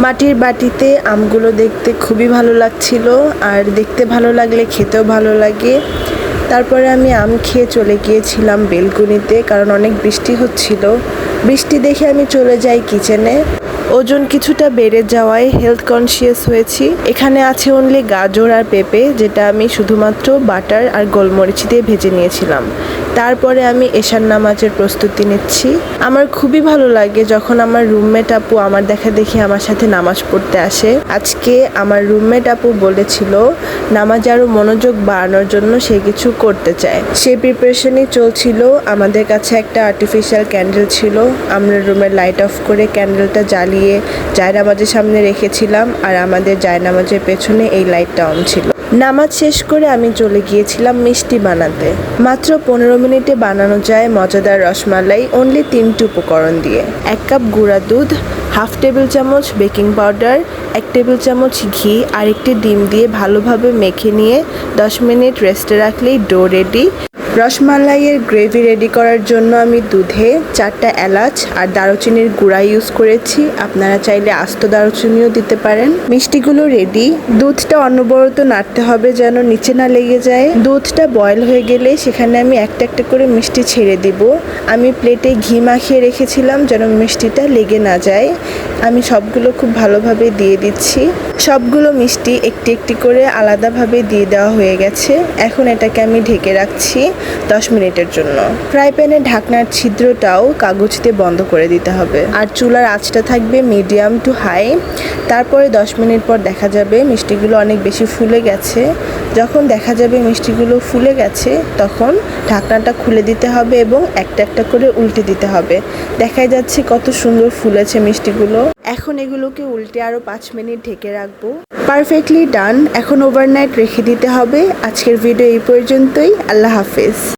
মাটির বাটিতে আমগুলো দেখতে খুবই ভালো লাগছিল, আর দেখতে ভালো লাগলে খেতেও ভালো লাগে। তারপরে আমি আম খেয়ে চলে গিয়েছিলাম বেলকুনিতে, কারণ অনেক বৃষ্টি হচ্ছিল। বৃষ্টি দেখে আমি চলে যাই কিচেনে। ওজন কিছুটা বেড়ে যাওয়ায় হেলথ কনসিয়াস হয়েছি। এখানে আছে অনলি গাজর আর পেঁপে, যেটা আমি শুধুমাত্র বাটার আর গোলমরিচ দিয়ে ভেজে নিয়েছিলাম। তারপরে আমি এশার নামাজের প্রস্তুতি নিচ্ছি। আমার খুবই ভালো লাগে যখন আমার রুমমেট আপু আমার দেখা দেখি আমার সাথে নামাজ পড়তে আসে। আজকে আমার রুমমেট আপু বলেছিল নামাজে আরও মনোযোগ বাড়ানোর জন্য সে কিছু করতে চায়। সেই প্রিপারেশনই চলছিল। আমাদের কাছে একটা আর্টিফিশিয়াল ক্যান্ডেল ছিল। আমরা রুমের লাইট অফ করে ক্যান্ডেলটা জ্বালিয়ে জায়নামাজের সামনে রেখেছিলাম, আর আমাদের জায়নামাজের পেছনে এই লাইটটা অন ছিল। নামাজ শেষ করে আমি চলে গিয়েছিলাম মিষ্টি বানাতে। মাত্র 15 মিনিটে বানানো যায় মজাদার রসমালাই, অনলি 3টি উপকরণ দিয়ে। 1 কাপ গুঁড়া দুধ, হাফ টেবিল চামচ বেকিং পাউডার, 1 টেবিল চামচ ঘি আর একটি ডিম দিয়ে ভালোভাবে মেখে নিয়ে 10 মিনিট রেস্টে রাখলেই ডো রেডি। রসমালাইয়ের গ্রেভি রেডি করার জন্য আমি দুধে 4টা এলাচ আর দারুচিনির গুঁড়া ইউজ করেছি। আপনারা চাইলে আস্ত দারুচিনিও দিতে পারেন। মিষ্টিগুলো রেডি। দুধটা অনবরত নাড়তে হবে যেন নিচে না লেগে যায়। দুধটা বয়েল হয়ে গেলে সেখানে আমি একটা একটা করে মিষ্টি ছেড়ে দিব। আমি প্লেটে ঘি মাখিয়ে রেখেছিলাম যেন মিষ্টিটা লেগে না যায়। আমি সবগুলো খুব ভালোভাবে দিয়ে দিচ্ছি। সবগুলো মিষ্টি একটি একটি করে আলাদাভাবে দিয়ে দেওয়া হয়ে গেছে। এখন এটাকে আমি ঢেকে রাখছি 10 মিনিটের জন্য। ফ্রাই প্যানে ঢাকনার ছিদ্রটাও কাগজ দিয়ে বন্ধ করে দিতে হবে, আর চুলার আঁচটা থাকবে মিডিয়াম টু হাই। তারপরে 10 মিনিট পর দেখা যাবে মিষ্টিগুলো অনেক বেশি ফুলে গেছে। যখন দেখা যাবে মিষ্টিগুলো ফুলে গেছে তখন ঢাকনাটা খুলে দিতে হবে এবং একটা একটা করে উল্টে দিতে হবে। দেখা যাচ্ছে কত সুন্দর ফুলেছে মিষ্টিগুলো। এখন এগুলোকে উল্টে আরও 5 মিনিট ঢেকে রাখবো। পারফেক্টলি ডান। এখন ওভারনাইট রেখে দিতে হবে। আজকের ভিডিও এই পর্যন্তই। আল্লাহ হাফেজ।